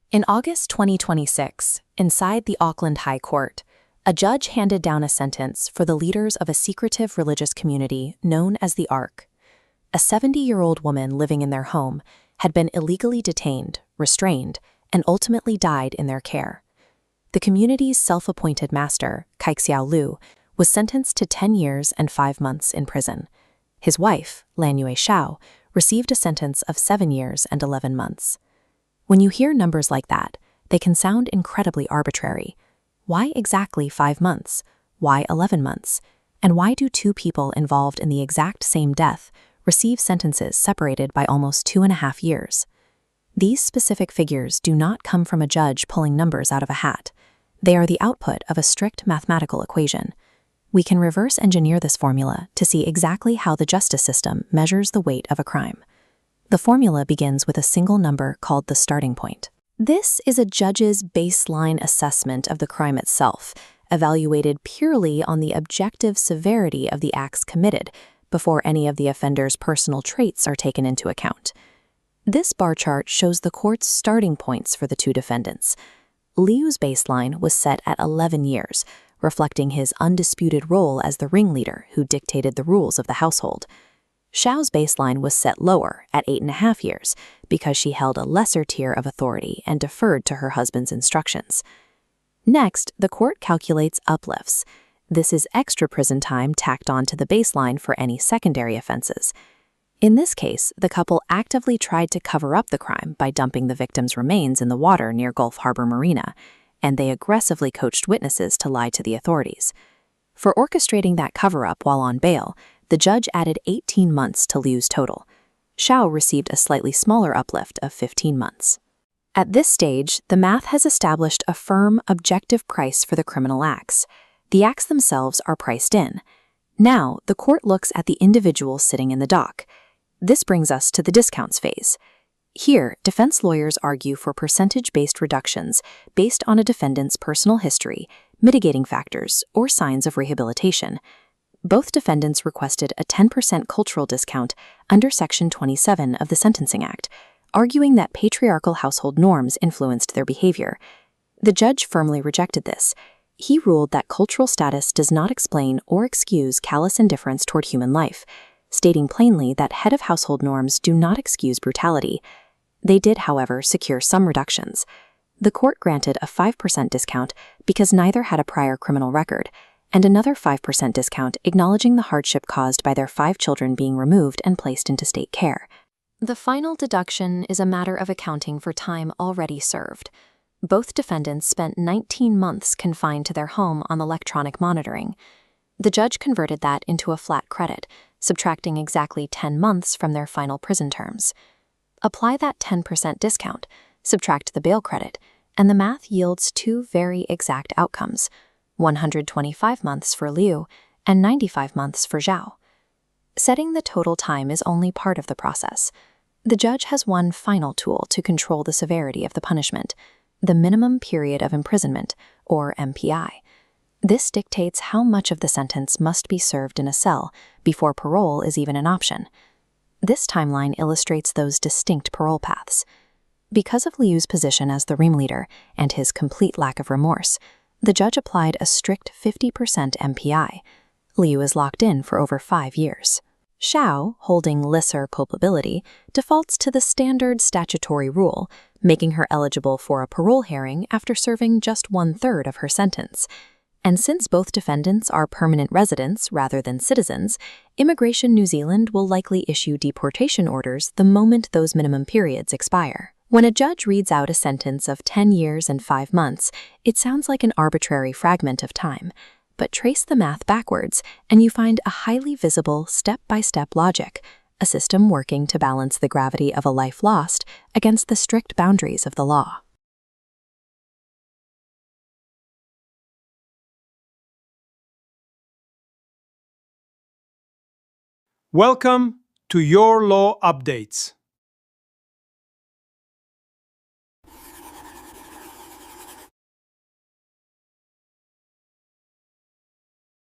In August 2026, inside the Auckland High Court, a judge handed down a sentence for the leaders of a secretive religious community known as the Ark. A 70-year-old woman living in their home had been illegally detained, restrained, and ultimately died in their care. The community's self-appointed master, Kaiksiao Liu, was sentenced to 10 years and 5 months in prison. His wife, Lanyue Xiao, received a sentence of 7 years and 11 months. When you hear numbers like that, they can sound incredibly arbitrary. Why exactly 5 months? Why 11 months? And why do two people involved in the exact same death receive sentences separated by almost 2.5 years? These specific figures do not come from a judge pulling numbers out of a hat. They are the output of a strict mathematical equation. We can reverse engineer this formula to see exactly how the justice system measures the weight of a crime. The formula begins with a single number called the starting point. This is a judge's baseline assessment of the crime itself, evaluated purely on the objective severity of the acts committed, before any of the offender's personal traits are taken into account. This bar chart shows the court's starting points for the two defendants. Liu's baseline was set at 11 years, reflecting his undisputed role as the ringleader who dictated the rules of the household. Xiao's baseline was set lower at 8.5 years because she held a lesser tier of authority and deferred to her husband's instructions. Next, the court calculates uplifts. This is extra prison time tacked on to the baseline for any secondary offenses. In this case, the couple actively tried to cover up the crime by dumping the victim's remains in the water near Gulf Harbor Marina, and they aggressively coached witnesses to lie to the authorities. For orchestrating that cover-up while on bail, the judge added 18 months to Liu's total. Xiao received a slightly smaller uplift of 15 months. At this stage, the math has established a firm, objective price for the criminal acts. The acts themselves are priced in. Now, the court looks at the individual sitting in the dock. This brings us to the discounts phase. Here, defense lawyers argue for percentage-based reductions based on a defendant's personal history, mitigating factors, or signs of rehabilitation. Both defendants requested a 10% cultural discount under Section 27 of the Sentencing Act, arguing that patriarchal household norms influenced their behavior. The judge firmly rejected this. He ruled that cultural status does not explain or excuse callous indifference toward human life, stating plainly that head of household norms do not excuse brutality. They did, however, secure some reductions. The court granted a 5% discount because neither had a prior criminal record, and another 5% discount acknowledging the hardship caused by their 5 children being removed and placed into state care. The final deduction is a matter of accounting for time already served. Both defendants spent 19 months confined to their home on electronic monitoring. The judge converted that into a flat credit, subtracting exactly 10 months from their final prison terms. Apply that 10% discount, subtract the bail credit, and the math yields two very exact outcomes: 125 months for Liu and 95 months for Xiao. Setting the total time is only part of the process. The judge has one final tool to control the severity of the punishment: the Minimum Period of Imprisonment, or MPI. This dictates how much of the sentence must be served in a cell before parole is even an option. This timeline illustrates those distinct parole paths. Because of Liu's position as the ringleader and his complete lack of remorse, the judge applied a strict 50% MPI. Liu is locked in for over 5 years. Xiao, holding lesser culpability, defaults to the standard statutory rule, making her eligible for a parole hearing after serving just 1/3 of her sentence. And since both defendants are permanent residents rather than citizens, Immigration New Zealand will likely issue deportation orders the moment those minimum periods expire. When a judge reads out a sentence of 10 years and 5 months, it sounds like an arbitrary fragment of time. But trace the math backwards, and you find a highly visible step-by-step logic, a system working to balance the gravity of a life lost against the strict boundaries of the law. Welcome to Your Law Updates.